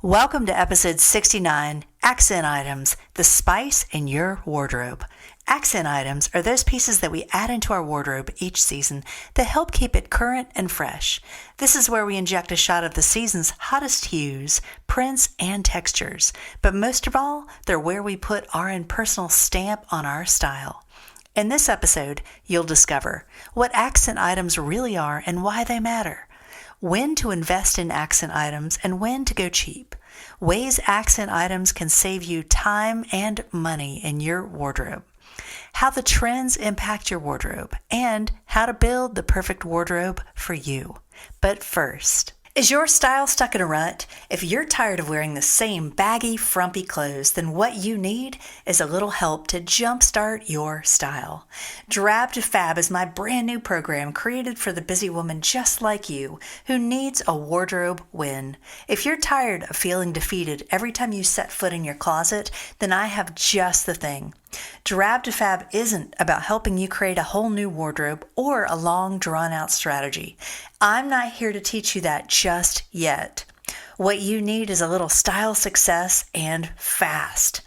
Welcome to episode 69, Accent Items, the spice in your wardrobe. Accent items are those pieces that we add into our wardrobe each season that help keep it current and fresh. This is where we inject a shot of the season's hottest hues, prints, and textures. But most of all, they're where we put our own personal stamp on our style. In this episode, you'll discover what accent items really are and why they matter, when to invest in accent items and when to go cheap, ways accent items can save you time and money in your wardrobe, how the trends impact your wardrobe, and how to build the perfect wardrobe for you. But first, is your style stuck in a rut? If you're tired of wearing the same baggy, frumpy clothes, then what you need is a little help to jumpstart your style. Drab to Fab is my brand new program created for the busy woman just like you who needs a wardrobe win. If you're tired of feeling defeated every time you set foot in your closet, then I have just the thing. Drab to Fab isn't about helping you create a whole new wardrobe or a long, drawn-out strategy. I'm not here to teach you that just yet. What you need is a little style success and fast.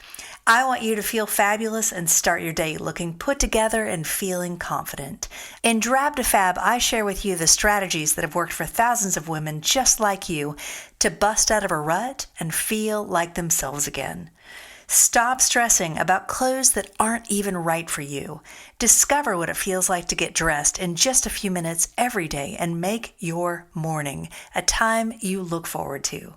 I want you to feel fabulous and start your day looking put together and feeling confident. In Drab to Fab, I share with you the strategies that have worked for thousands of women just like you to bust out of a rut and feel like themselves again. Stop stressing about clothes that aren't even right for you. Discover what it feels like to get dressed in just a few minutes every day and make your morning a time you look forward to.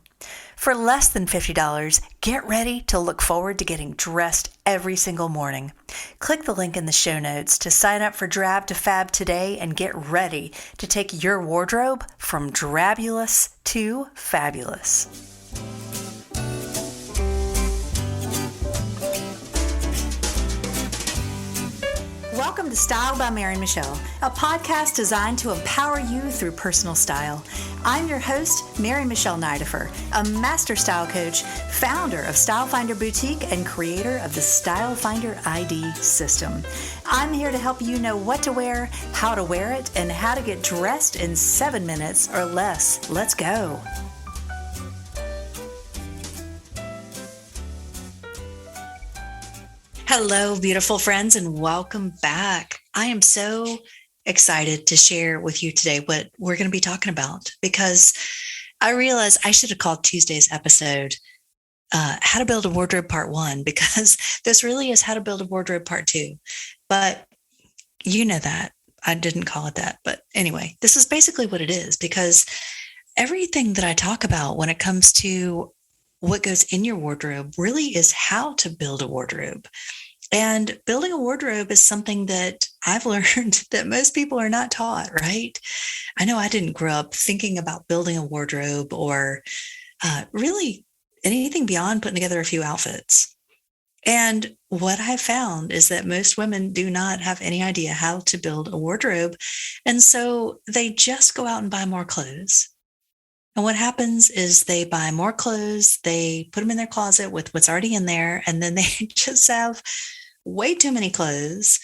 For less than $50, get ready to look forward to getting dressed every single morning. Click the link in the show notes to sign up for Drab to Fab today and get ready to take your wardrobe from drabulous to fabulous. Welcome to Style by Mary Michelle, a podcast designed to empower you through personal style. I'm your host, Mary Michelle Nidifer, a master style coach, founder of StyleFinder Boutique, and creator of the StyleFinder ID system. I'm here to help you know what to wear, how to wear it, and how to get dressed in 7 minutes or less. Let's go. Hello, beautiful friends, and welcome back. I am so excited to share with you today what we're going to be talking about because I realized I should have called Tuesday's episode How to Build a Wardrobe Part 1 because this really is How to Build a Wardrobe Part 2. But you know that. I didn't call it that. But anyway, this is basically what it is because everything that I talk about when it comes to what goes in your wardrobe really is how to build a wardrobe. And building a wardrobe is something that I've learned that most people are not taught, right? I know I didn't grow up thinking about building a wardrobe or really anything beyond putting together a few outfits. And what I found is that most women do not have any idea how to build a wardrobe. And so they just go out and buy more clothes. And what happens is they buy more clothes, they put them in their closet with what's already in there, and then they just have way too many clothes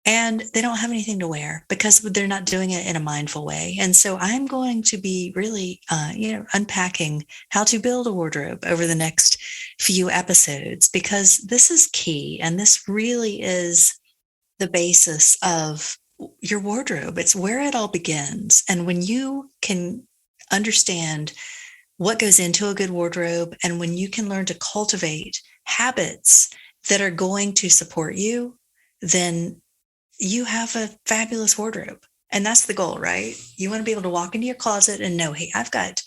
and they don't have anything to wear because they're not doing it in a mindful way. And so I'm going to be really, unpacking how to build a wardrobe over the next few episodes because this is key. And this really is the basis of your wardrobe. It's where it all begins. And when you can understand what goes into a good wardrobe, and when you can learn to cultivate habits that are going to support you, then you have a fabulous wardrobe. And that's the goal, right? You want to be able to walk into your closet and know, hey, I've got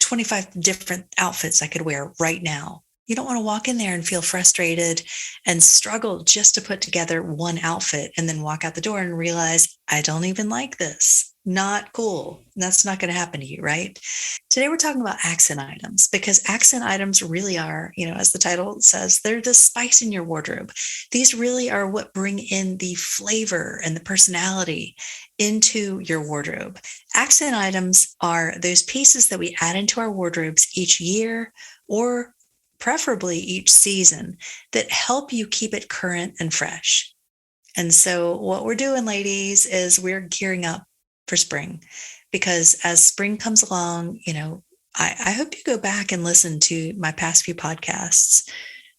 25 different outfits I could wear right now. You don't want to walk in there and feel frustrated and struggle just to put together one outfit and then walk out the door and realize, I don't even like this. Not cool. That's not going to happen to you, right? Today, we're talking about accent items because accent items really are, as the title says, they're the spice in your wardrobe. These really are what bring in the flavor and the personality into your wardrobe. Accent items are those pieces that we add into our wardrobes each year or preferably each season that help you keep it current and fresh. And so what we're doing, ladies, is we're gearing up for spring because as spring comes along, I hope you go back and listen to my past few podcasts.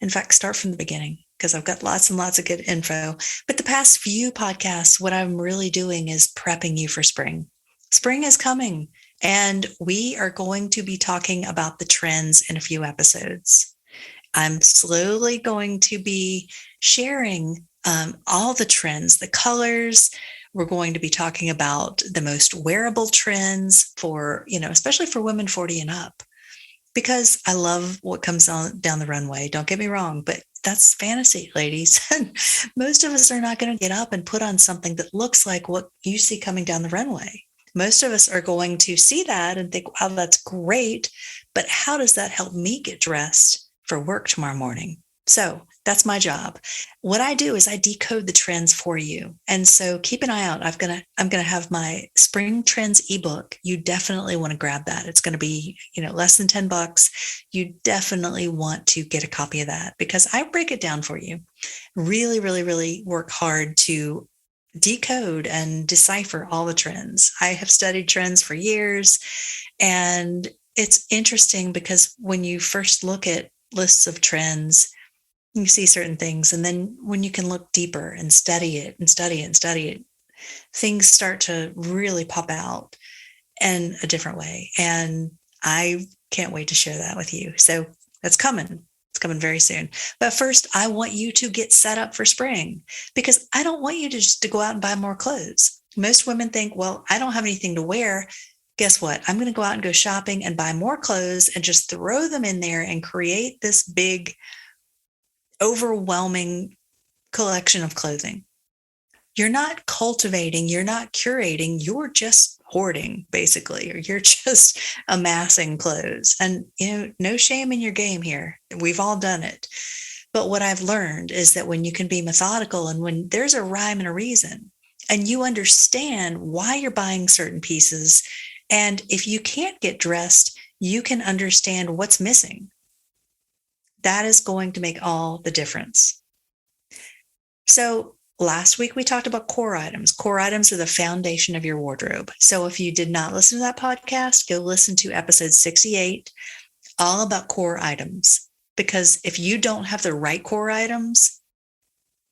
In fact, start from the beginning because I've got lots and lots of good info. But the past few podcasts, what I'm really doing is prepping you for spring. Spring is coming, and we are going to be talking about the trends in a few episodes. I'm slowly going to be sharing all the trends, the colors. We're going to be talking about the most wearable trends for, especially for women 40 and up, because I love what comes on down the runway. Don't get me wrong, but that's fantasy, ladies. And most of us are not going to get up and put on something that looks like what you see coming down the runway. Most of us are going to see that and think, wow, that's great. But how does that help me get dressed for work tomorrow morning? So that's my job. What I do is I decode the trends for you. And so keep an eye out. I'm gonna have my spring trends ebook. You definitely want to grab that. It's going to be, less than $10. You definitely want to get a copy of that because I break it down for you. Really, really, really work hard to decode and decipher all the trends. I have studied trends for years, and it's interesting because when you first look at lists of trends, you see certain things. And then when you can look deeper and study it and study it and study it, things start to really pop out in a different way. And I can't wait to share that with you. So that's coming. It's coming very soon. But first, I want you to get set up for spring because I don't want you to just to go out and buy more clothes. Most women think, well, I don't have anything to wear. Guess what? I'm going to go out and go shopping and buy more clothes and just throw them in there and create this big, overwhelming collection of clothing. You're not cultivating, you're not curating, you're just hoarding, basically, or you're just amassing clothes. And, no shame in your game here. We've all done it. But what I've learned is that when you can be methodical and when there's a rhyme and a reason, and you understand why you're buying certain pieces, and if you can't get dressed, you can understand what's missing. That is going to make all the difference. So last week we talked about core items. Core items are the foundation of your wardrobe. So if you did not listen to that podcast, go listen to episode 68, all about core items. Because if you don't have the right core items,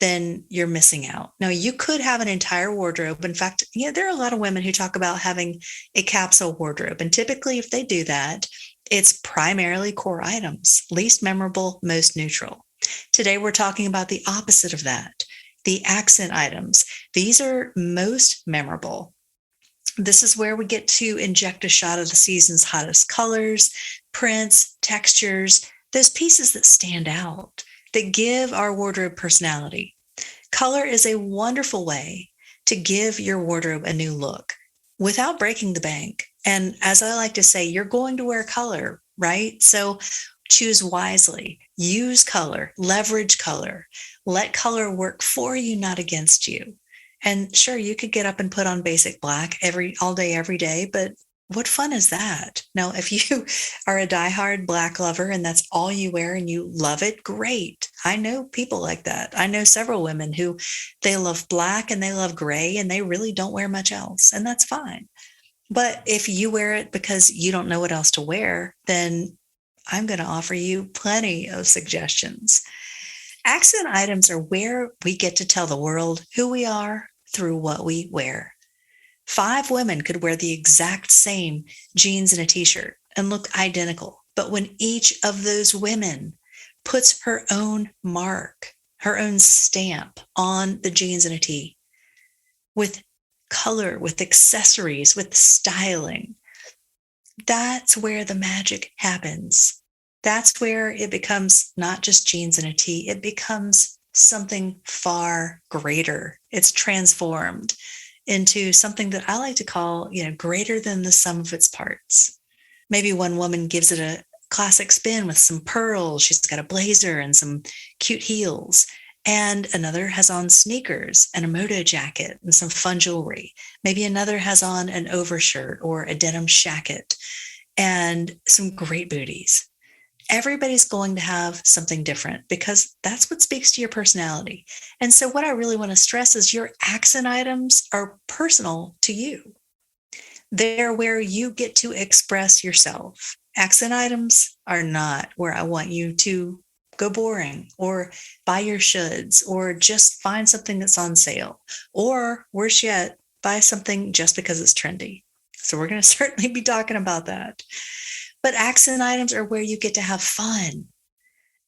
then you're missing out. Now, you could have an entire wardrobe. In fact, there are a lot of women who talk about having a capsule wardrobe. And typically, if they do that, it's primarily core items, least memorable, most neutral. Today, we're talking about the opposite of that, the accent items. These are most memorable. This is where we get to inject a shot of the season's hottest colors, prints, textures, those pieces that stand out, that give our wardrobe personality. Color is a wonderful way to give your wardrobe a new look without breaking the bank. And as I like to say, you're going to wear color, right? So choose wisely, use color, leverage color, let color work for you, not against you. And sure, you could get up and put on basic black all day, every day, but what fun is that? Now, if you are a diehard black lover and that's all you wear and you love it, great. I know people like that. I know several women who they love black and they love gray and they really don't wear much else, and that's fine. But if you wear it because you don't know what else to wear, then I'm going to offer you plenty of suggestions. Accent items are where we get to tell the world who we are through what we wear. 5 women could wear the exact same jeans and a t-shirt and look identical. But when each of those women puts her own mark, her own stamp on the jeans and a tee, with color, with accessories, with styling, that's where the magic happens. That's where it becomes not just jeans and a tee, it becomes something far greater. It's transformed into something that I like to call, greater than the sum of its parts. Maybe one woman gives it a classic spin with some pearls. She's got a blazer and some cute heels. And another has on sneakers and a moto jacket and some fun jewelry. Maybe another has on an overshirt or a denim shacket and some great booties. Everybody's going to have something different because that's what speaks to your personality. And so what I really want to stress is your accent items are personal to you. They're where you get to express yourself. Accent items are not where I want you to go boring or buy your shoulds or just find something that's on sale, or worse yet, buy something just because it's trendy. So we're going to certainly be talking about that. But accent items are where you get to have fun.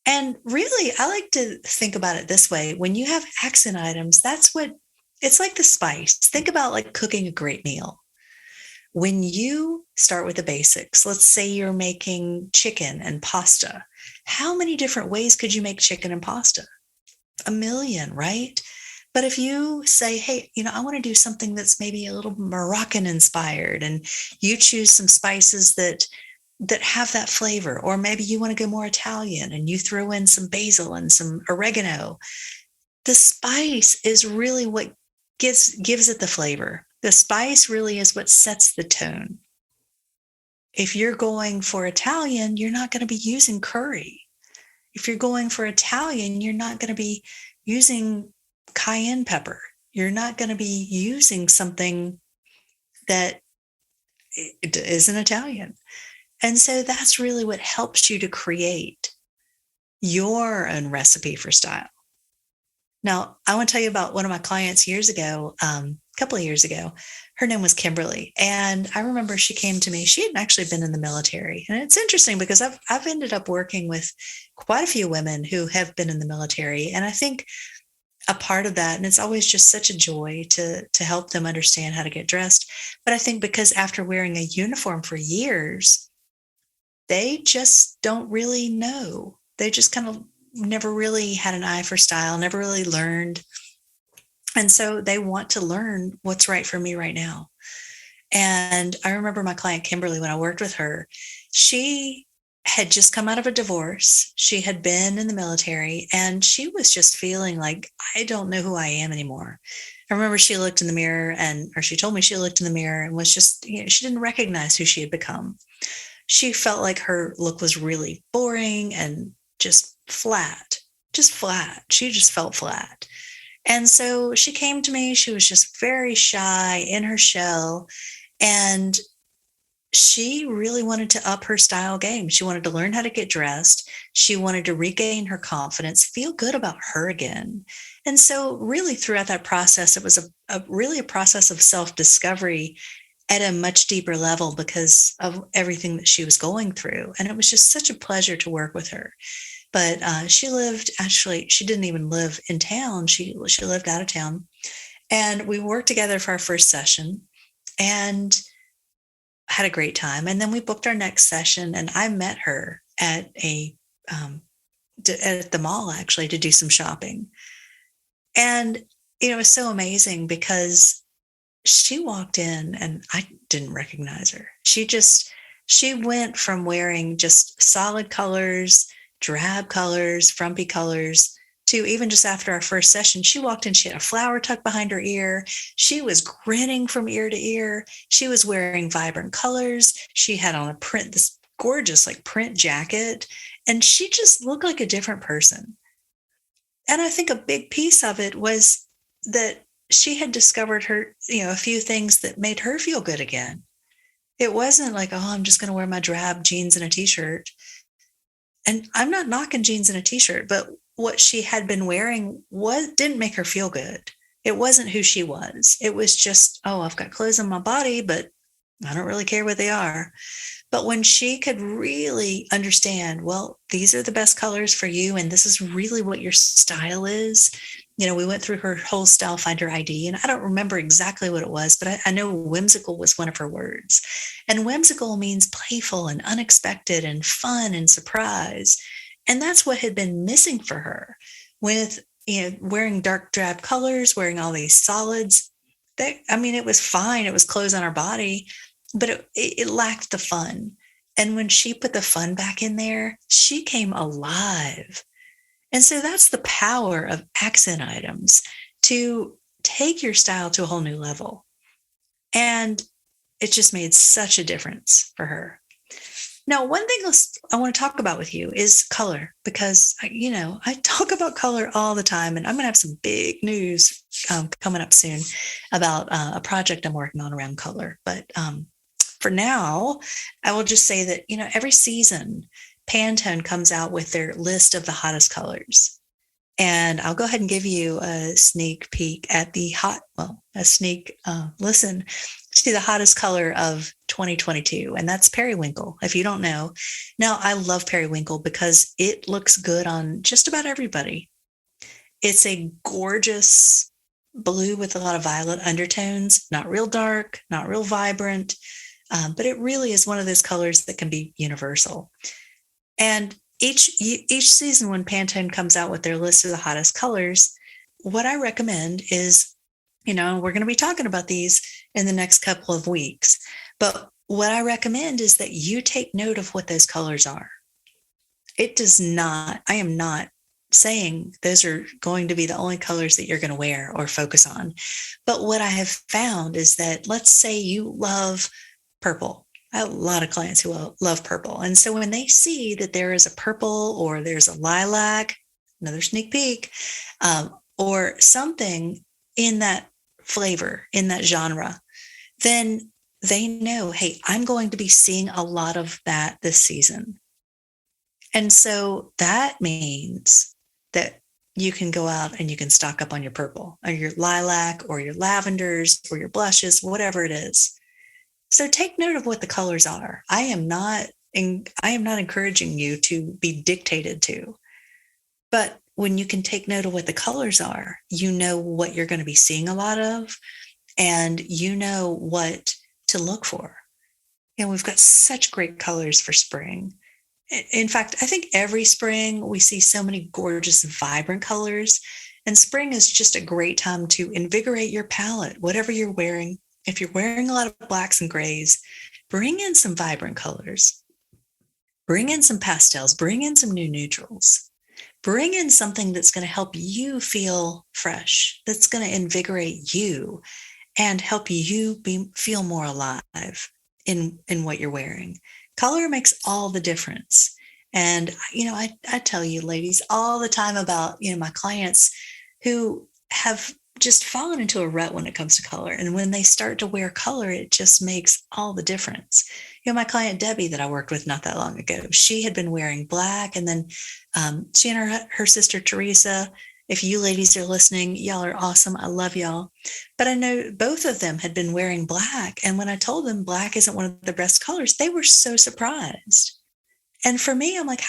And really, I like to think about it this way. When you have accent items, that's what it's like the spice. Think about like cooking a great meal. When you start with the basics, let's say you're making chicken and pasta. How many different ways could you make chicken and pasta? A million, right? But if you say, hey, I want to do something that's maybe a little Moroccan inspired, and you choose some spices that have that flavor, or maybe you want to go more Italian and you throw in some basil and some oregano. The spice is really what gives it the flavor. The spice really is what sets the tone. If you're going for Italian, you're not going to be using curry. If you're going for Italian, you're not going to be using cayenne pepper. You're not going to be using something that isn't Italian. And so that's really what helps you to create your own recipe for style. Now, I want to tell you about one of my clients years ago, a couple of years ago. Her name was Kimberly. And I remember she came to me. She had actually been in the military. And it's interesting because I've ended up working with quite a few women who have been in the military. And I think a part of that, and it's always just such a joy to help them understand how to get dressed. But I think because after wearing a uniform for years, they just don't really know. They just kind of never really had an eye for style, never really learned. And so they want to learn what's right for me right now. And I remember my client, Kimberly, when I worked with her, she had just come out of a divorce. She had been in the military and she was just feeling like, I don't know who I am anymore. I remember she looked in the mirror or she told me she looked in the mirror and was just, she didn't recognize who she had become. She felt like her look was really boring and just flat. She just felt flat. And so she came to me. She was just very shy in her shell. And she really wanted to up her style game. She wanted to learn how to get dressed. She wanted to regain her confidence, feel good about her again. And so really throughout that process, it was really a process of self-discovery at a much deeper level because of everything that she was going through. And it was just such a pleasure to work with her. But she didn't even live in town. She lived out of town. And we worked together for our first session and had a great time. And then we booked our next session and I met her at at the mall actually to do some shopping. And it was so amazing because she walked in and I didn't recognize her. She went from wearing just solid colors, drab colors, frumpy colors, to even just after our first session, she walked in, she had a flower tucked behind her ear. She was grinning from ear to ear. She was wearing vibrant colors. She had on this gorgeous like print jacket, and she just looked like a different person. And I think a big piece of it was that she had discovered a few things that made her feel good again. It wasn't like, oh, I'm just going to wear my drab jeans and a t-shirt. And I'm not knocking jeans and a t-shirt, but what she had been wearing didn't make her feel good. It wasn't who she was. It was just, oh, I've got clothes on my body, but I don't really care what they are. But when she could really understand, well, these are the best colors for you, and this is really what your style is. We went through her whole StyleFinder ID, and I don't remember exactly what it was, but I know whimsical was one of her words. And whimsical means playful and unexpected and fun and surprise. And that's what had been missing for her with, wearing dark drab colors, wearing all these solids. It was fine. It was clothes on her body, but it lacked the fun. And when she put the fun back in there, she came alive. And so that's the power of accent items, to take your style to a whole new level. And it just made such a difference for her. Now, one thing I want to talk about with you is color, because, I talk about color all the time, and I'm going to have some big news coming up soon about a project I'm working on around color. But for now, I will just say that, every season, Pantone comes out with their list of the hottest colors. And I'll go ahead and give you a sneak peek at a sneak listen to the hottest color of 2022, and that's periwinkle, if you don't know. Now, I love periwinkle because it looks good on just about everybody. It's a gorgeous blue with a lot of violet undertones, not real dark, not real vibrant, but it really is one of those colors that can be universal. And each season when Pantone comes out with their list of the hottest colors, what I recommend is, we're going to be talking about these in the next couple of weeks, but what I recommend is that you take note of what those colors are. I am not saying those are going to be the only colors that you're going to wear or focus on. But what I have found is that, let's say you love purple. I have a lot of clients who love purple. And so when they see that there is a purple or there's a lilac, another sneak peek, or something in that flavor, in that genre, then they know, hey, I'm going to be seeing a lot of that this season. And so that means that you can go out and you can stock up on your purple or your lilac or your lavenders or your blushes, whatever it is. So take note of what the colors are. I am not encouraging you to be dictated to, but when you can take note of what the colors are, you know what you're going to be seeing a lot of, and you know what to look for. And we've got such great colors for spring. In fact, I think every spring we see so many gorgeous, vibrant colors, and spring is just a great time to invigorate your palette, whatever you're wearing. If you're wearing a lot of blacks and grays, bring in some vibrant colors, bring in some pastels, bring in some new neutrals, bring in something that's going to help you feel fresh, that's going to invigorate you and help you feel more alive in what you're wearing. Color makes all the difference. And, I tell you, ladies, all the time about, my clients who have just fallen into a rut when it comes to color. And when they start to wear color, it just makes all the difference. My client Debbie that I worked with not that long ago, she had been wearing black, and then she and her sister Teresa, if you ladies are listening, y'all are awesome. I love y'all. But I know both of them had been wearing black. And when I told them black isn't one of the best colors, they were so surprised. And for me, I'm like,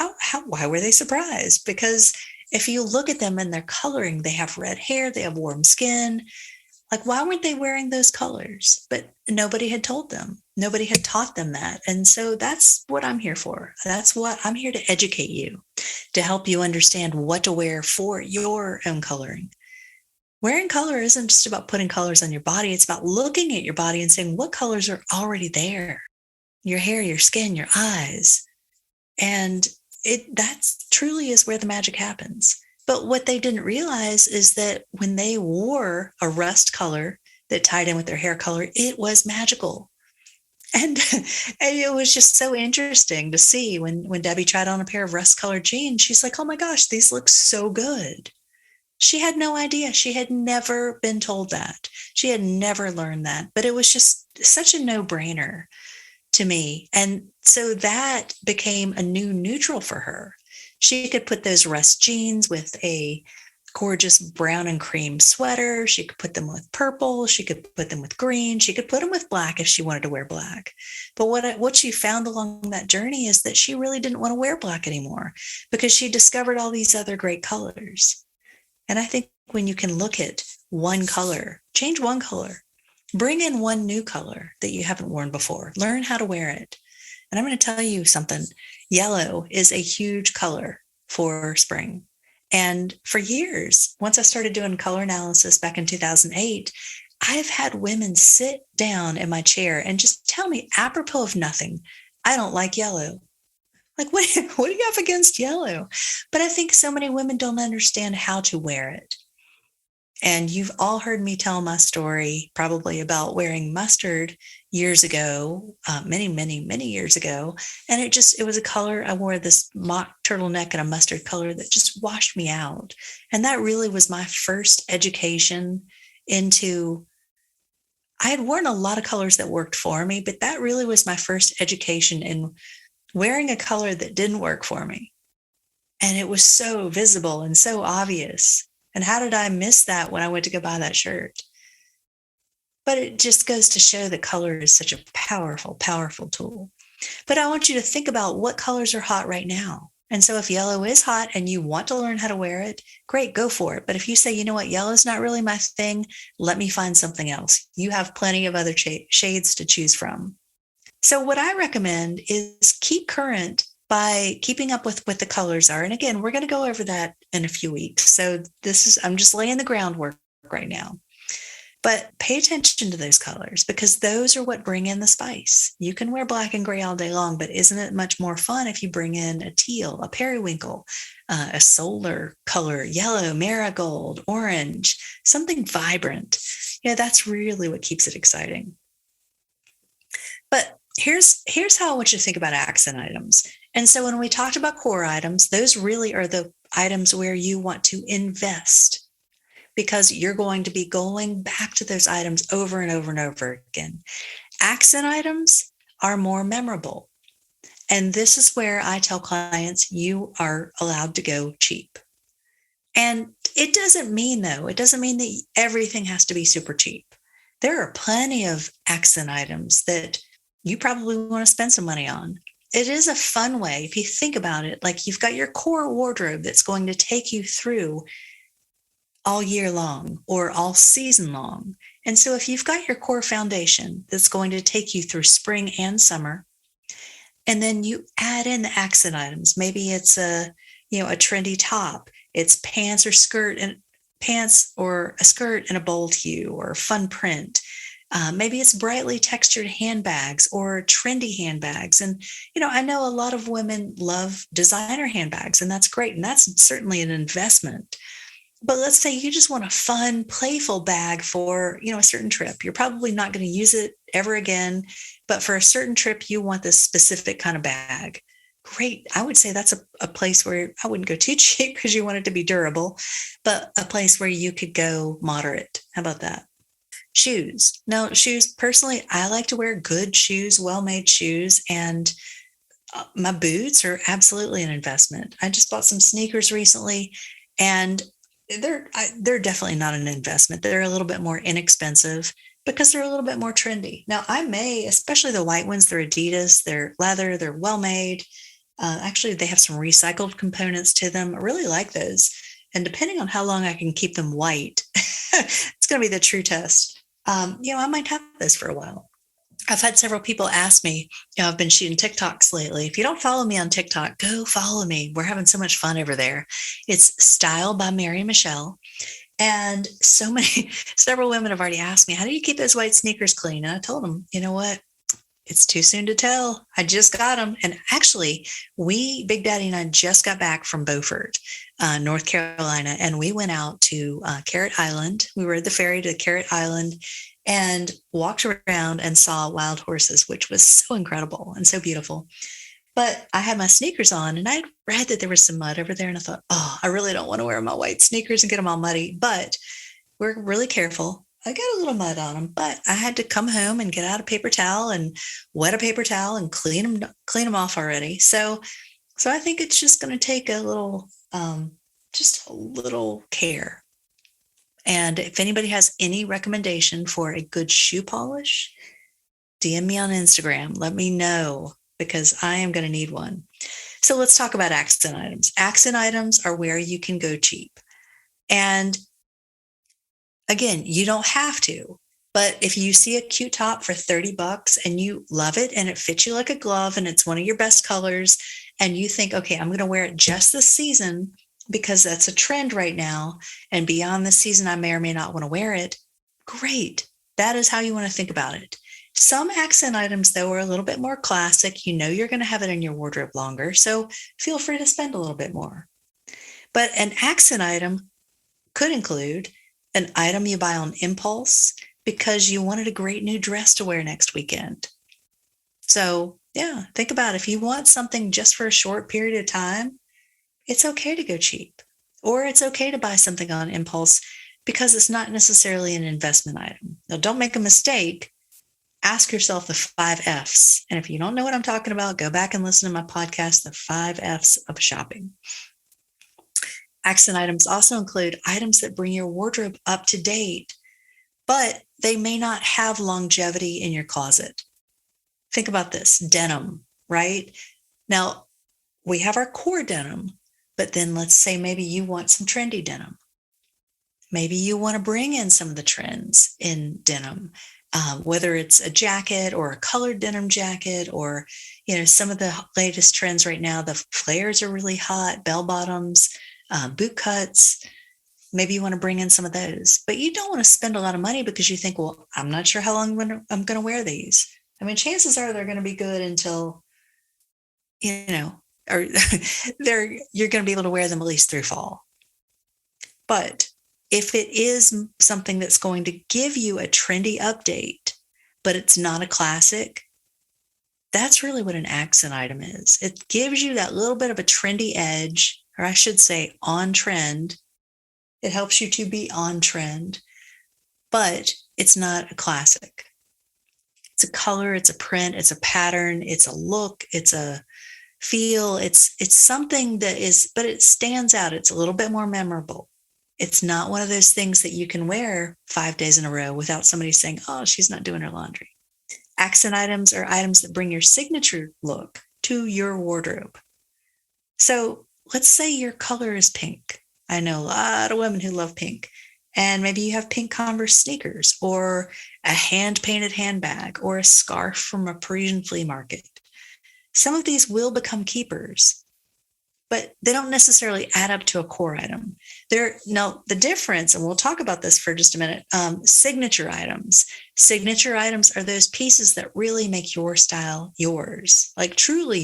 why were they surprised? Because if you look at them and their coloring, they have red hair, they have warm skin. Like, why weren't they wearing those colors? But nobody had told them. Nobody had taught them that. And so that's what I'm here for. That's what I'm here to educate you, to help you understand what to wear for your own coloring. Wearing color isn't just about putting colors on your body. It's about looking at your body and saying what colors are already there. Your hair, your skin, your eyes. And that truly is where the magic happens. But what they didn't realize is that when they wore a rust color that tied in with their hair color, it was magical. And it was just so interesting to see when Debbie tried on a pair of rust colored jeans. She's like, oh my gosh, these look so good. She had no idea. She had never been told that. She had never learned that. But it was just such a no-brainer to me. And so that became a new neutral for her. She could put those rust jeans with a gorgeous brown and cream sweater. She could put them with purple. She could put them with green. She could put them with black if she wanted to wear black. But what she found along that journey is that she really didn't want to wear black anymore because she discovered all these other great colors. And I think when you can look at one color, change one color, bring in one new color that you haven't worn before, learn how to wear it. And I'm going to tell you something. Yellow is a huge color for spring. And for years, once I started doing color analysis back in 2008, I've had women sit down in my chair and just tell me, apropos of nothing, I don't like yellow. Like, what do you have against yellow? But I think so many women don't understand how to wear it. And you've all heard me tell my story probably about wearing mustard years ago, many, many, many years ago. And it was a color. I wore this mock turtleneck in a mustard color that just washed me out. And that really was my first education into I had worn a lot of colors that worked for me, but that really was my first education in wearing a color that didn't work for me. And it was so visible and so obvious. And how did I miss that when I went to go buy that shirt? But it just goes to show that color is such a powerful, powerful tool. But I want you to think about what colors are hot right now. And so if yellow is hot and you want to learn how to wear it, great, go for it. But if you say, you know what, yellow is not really my thing, let me find something else. You have plenty of other shades to choose from. So what I recommend is keep current by keeping up with what the colors are. And again, we're going to go over that in a few weeks. So I'm just laying the groundwork right now. But pay attention to those colors because those are what bring in the spice. You can wear black and gray all day long, but isn't it much more fun if you bring in a teal, a periwinkle, a solar color, yellow, marigold, orange, something vibrant? That's really what keeps it exciting. But here's how I want you to think about accent items. And so when we talked about core items, those really are the items where you want to invest, because you're going to be going back to those items over and over and over again. Accent items are more memorable. And this is where I tell clients you are allowed to go cheap. And it doesn't mean that everything has to be super cheap. There are plenty of accent items that you probably want to spend some money on. It is a fun way. If you think about it, like you've got your core wardrobe that's going to take you through all year long or all season long. And so if you've got your core foundation that's going to take you through spring and summer, and then you add in the accent items, maybe it's a trendy top, it's pants or a skirt in a bold hue or fun print. Maybe it's brightly textured handbags or trendy handbags. And, I know a lot of women love designer handbags, and that's great. And that's certainly an investment. But let's say you just want a fun, playful bag for, a certain trip. You're probably not going to use it ever again, but for a certain trip, you want this specific kind of bag. Great. I would say that's a place where I wouldn't go too cheap because you want it to be durable, but a place where you could go moderate. How about that? Shoes. Now, shoes, personally, I like to wear good shoes, well-made shoes, and my boots are absolutely an investment. I just bought some sneakers recently, and they're definitely not an investment. They're a little bit more inexpensive because they're a little bit more trendy. Now, especially the white ones, they're Adidas, they're leather, they're well-made. Actually, they have some recycled components to them. I really like those. And depending on how long I can keep them white, it's going to be the true test. I might have those for a while. I've had several people ask me, I've been shooting TikToks lately. If you don't follow me on TikTok, go follow me. We're having so much fun over there. It's Style by Mary Michelle. And several women have already asked me, how do you keep those white sneakers clean? And I told them, you know what? It's too soon to tell. I just got them. And actually, Big Daddy and I just got back from Beaufort, North Carolina, and we went out to Carrot Island. We rode the ferry to Carrot Island and walked around and saw wild horses, which was so incredible and so beautiful. But I had my sneakers on, and I'd read that there was some mud over there, and I thought, I really don't want to wear my white sneakers and get them all muddy. But we're really careful. I got a little mud on them, but I had to come home and get out a paper towel and wet a paper towel and clean them off already. So I think it's just going to take just a little care. And if anybody has any recommendation for a good shoe polish, DM me on Instagram. Let me know, because I am going to need one. So let's talk about accent items. Accent items are where you can go cheap. And again, you don't have to, but if you see a cute top for $30 and you love it and it fits you like a glove and it's one of your best colors and you think, okay, I'm going to wear it just this season because that's a trend right now, and beyond this season, I may or may not want to wear it. Great. That is how you want to think about it. Some accent items, though, are a little bit more classic. You're going to have it in your wardrobe longer, so feel free to spend a little bit more. But an accent item could include an item you buy on impulse because you wanted a great new dress to wear next weekend. So, think about it. If you want something just for a short period of time, it's okay to go cheap, or it's okay to buy something on impulse because it's not necessarily an investment item. Now, don't make a mistake. Ask yourself the 5 F's. And if you don't know what I'm talking about, go back and listen to my podcast, The 5 F's of Shopping. Accent items also include items that bring your wardrobe up to date, but they may not have longevity in your closet. Think about this: denim, right? Now, we have our core denim, but then let's say maybe you want some trendy denim. Maybe you want to bring in some of the trends in denim, whether it's a jacket or a colored denim jacket, or, some of the latest trends right now. The flares are really hot, bell bottoms, boot cuts. Maybe you want to bring in some of those, but you don't want to spend a lot of money because you think, well, I'm not sure how long I'm going to wear these. I mean, chances are they're going to be good until, or you're going to be able to wear them at least through fall. But if it is something that's going to give you a trendy update, but it's not a classic, that's really what an accent item is. It gives you that little bit of a trendy edge, or I should say on trend. It helps you to be on trend, but it's not a classic. It's a color, it's a print, it's a pattern, it's a look, it's a feel. It's something that is, but it stands out. It's a little bit more memorable. It's not one of those things that you can wear 5 days in a row without somebody saying, oh, she's not doing her laundry. Accent items are items that bring your signature look to your wardrobe. So let's say your color is pink. I know a lot of women who love pink. And maybe you have pink Converse sneakers, or a hand-painted handbag, or a scarf from a Parisian flea market. Some of these will become keepers, but they don't necessarily add up to a core item. Now, the difference, and we'll talk about this for just a minute, signature items. Signature items are those pieces that really make your style yours, like truly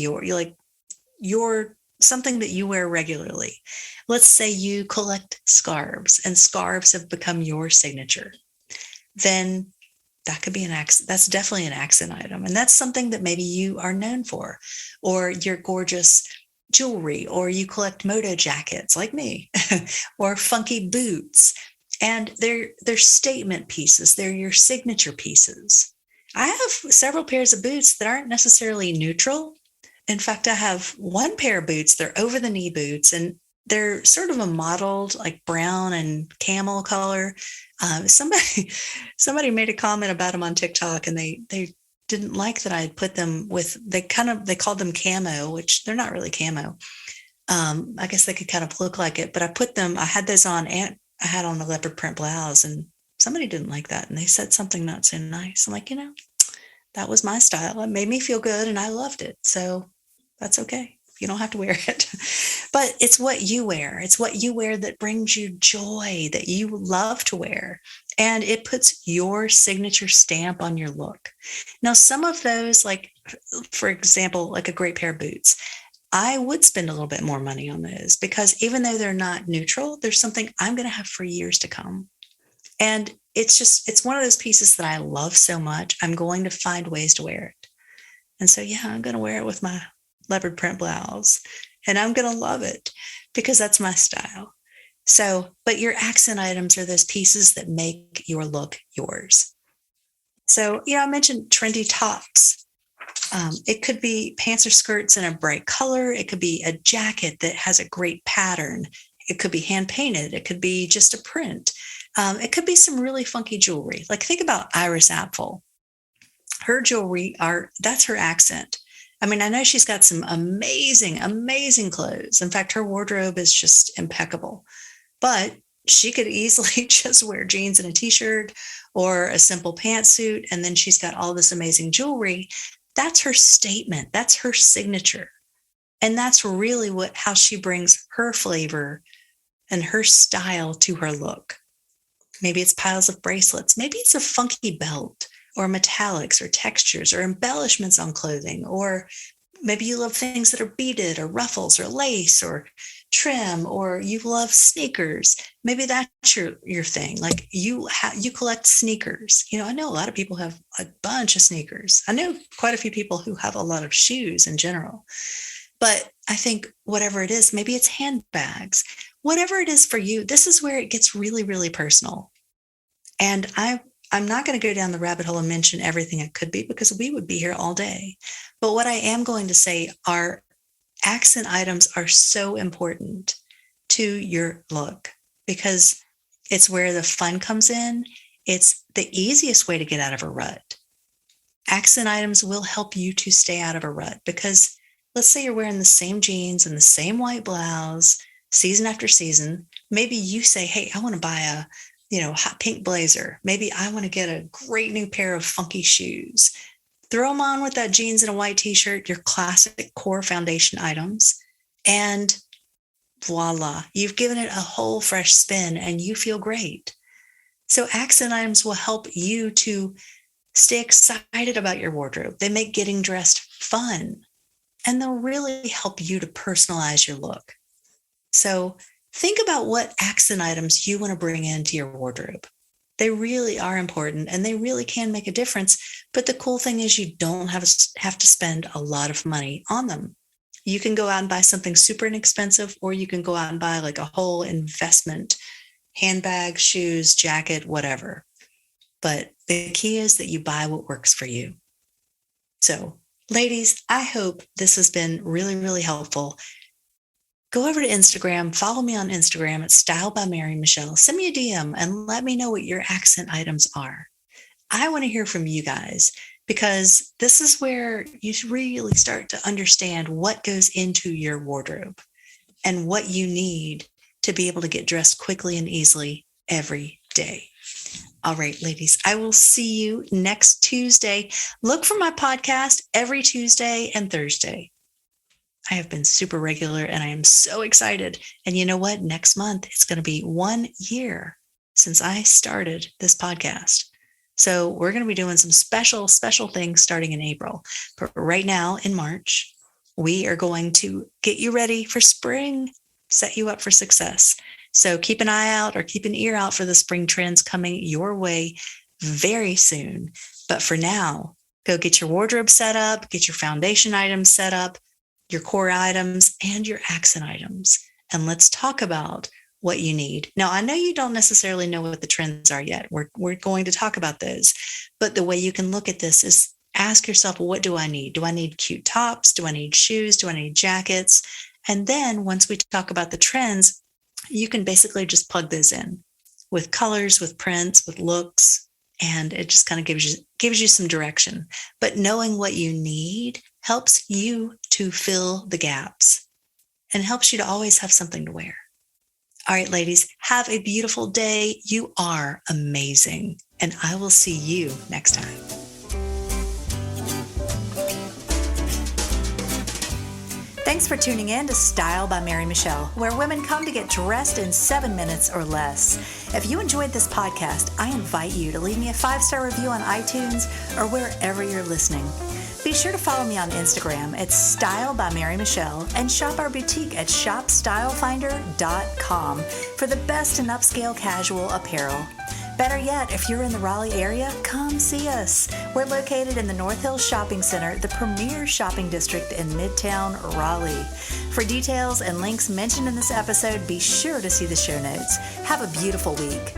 your something that you wear regularly. Let's say you collect scarves, and scarves have become your signature. Then that could be that's definitely an accent item. And that's something that maybe you are known for, or your gorgeous jewelry, or you collect moto jackets like me, or funky boots. And they're statement pieces. They're your signature pieces. I have several pairs of boots that aren't necessarily neutral. In fact, I have one pair of boots. They're over the knee boots, and they're sort of a mottled, like brown and camel color. Somebody made a comment about them on TikTok, and they didn't like that I had put them with, they called them camo, which they're not really camo. I guess they could kind of look like it, but I had those on, and I had on a leopard print blouse, and somebody didn't like that. And they said something not so nice. I'm like, that was my style. It made me feel good, and I loved it. So that's okay. You don't have to wear it. But it's what you wear. It's what you wear that brings you joy, that you love to wear. And it puts your signature stamp on your look. Now, some of those, like, for example, like a great pair of boots, I would spend a little bit more money on those, because even though they're not neutral, there's something I'm going to have for years to come. And it's one of those pieces that I love so much. I'm going to find ways to wear it. And so, yeah, I'm going to wear it with my leopard print blouse, and I'm going to love it because that's my style. So, but your accent items are those pieces that make your look yours. So, I mentioned trendy tops. It could be pants or skirts in a bright color. It could be a jacket that has a great pattern. It could be hand painted. It could be just a print. It could be some really funky jewelry. Like, think about Iris Apfel. Her jewelry that's her accent. I mean, I know she's got some amazing, amazing clothes. In fact, her wardrobe is just impeccable, but she could easily just wear jeans and a t-shirt or a simple pantsuit. And then she's got all this amazing jewelry. That's her statement. That's her signature. And that's really how she brings her flavor and her style to her look. Maybe it's piles of bracelets. Maybe it's a funky belt, or metallics, or textures, or embellishments on clothing. Or maybe you love things that are beaded, or ruffles, or lace, or trim, or you love sneakers. Maybe that's your thing. Like, you collect sneakers. I know a lot of people have a bunch of sneakers. I know quite a few people who have a lot of shoes in general. But I think whatever it is, maybe it's handbags, whatever it is for you, this is where it gets really, really personal. And I'm not going to go down the rabbit hole and mention everything it could be because we would be here all day. But what I am going to say are accent items are so important to your look because it's where the fun comes in. It's the easiest way to get out of a rut. Accent items will help you to stay out of a rut because let's say you're wearing the same jeans and the same white blouse season after season. Maybe you say, hey, I want to buy a hot pink blazer. Maybe I want to get a great new pair of funky shoes. Throw them on with that jeans and a white t-shirt, your classic core foundation items, and voila, you've given it a whole fresh spin and you feel great. So accent items will help you to stay excited about your wardrobe. They make getting dressed fun, and they'll really help you to personalize your look. So think about what accent items you want to bring into your wardrobe. They really are important and they really can make a difference. But the cool thing is you don't have to spend a lot of money on them. You can go out and buy something super inexpensive, or you can go out and buy like a whole investment, handbag, shoes, jacket, whatever. But the key is that you buy what works for you. So, ladies, I hope this has been really, really helpful. Go over to Instagram, follow me on Instagram at Style by Mary Michelle. Send me a DM and let me know what your accent items are. I want to hear from you guys because this is where you really start to understand what goes into your wardrobe and what you need to be able to get dressed quickly and easily every day. All right, ladies, I will see you next Tuesday. Look for my podcast every Tuesday and Thursday. I have been super regular and I am so excited. And you know what? Next month, it's going to be 1 year since I started this podcast. So we're going to be doing some special things starting in April. But right now in March, we are going to get you ready for spring, set you up for success. So keep an eye out or keep an ear out for the spring trends coming your way very soon. But for now, go get your wardrobe set up, get your foundation items set up, your core items, and your accent items. And let's talk about what you need. Now, I know you don't necessarily know what the trends are yet. We're going to talk about those. But the way you can look at this is ask yourself, what do I need? Do I need cute tops? Do I need shoes? Do I need jackets? And then once we talk about the trends, you can basically just plug those in with colors, with prints, with looks, and it just kind of gives you some direction. But knowing what you need helps you to fill the gaps and helps you to always have something to wear. All right, ladies, have a beautiful day. You are amazing, and I will see you next time. Thanks for tuning in to Style by Mary Michelle, where women come to get dressed in 7 minutes or less. If you enjoyed this podcast, I invite you to leave me a 5-star review on iTunes or wherever you're listening. Be sure to follow me on Instagram at Style by Mary Michelle and shop our boutique at shopstylefinder.com for the best in upscale casual apparel. Better yet, if you're in the Raleigh area, come see us. We're located in the North Hills Shopping Center, the premier shopping district in Midtown Raleigh. For details and links mentioned in this episode, be sure to see the show notes. Have a beautiful week.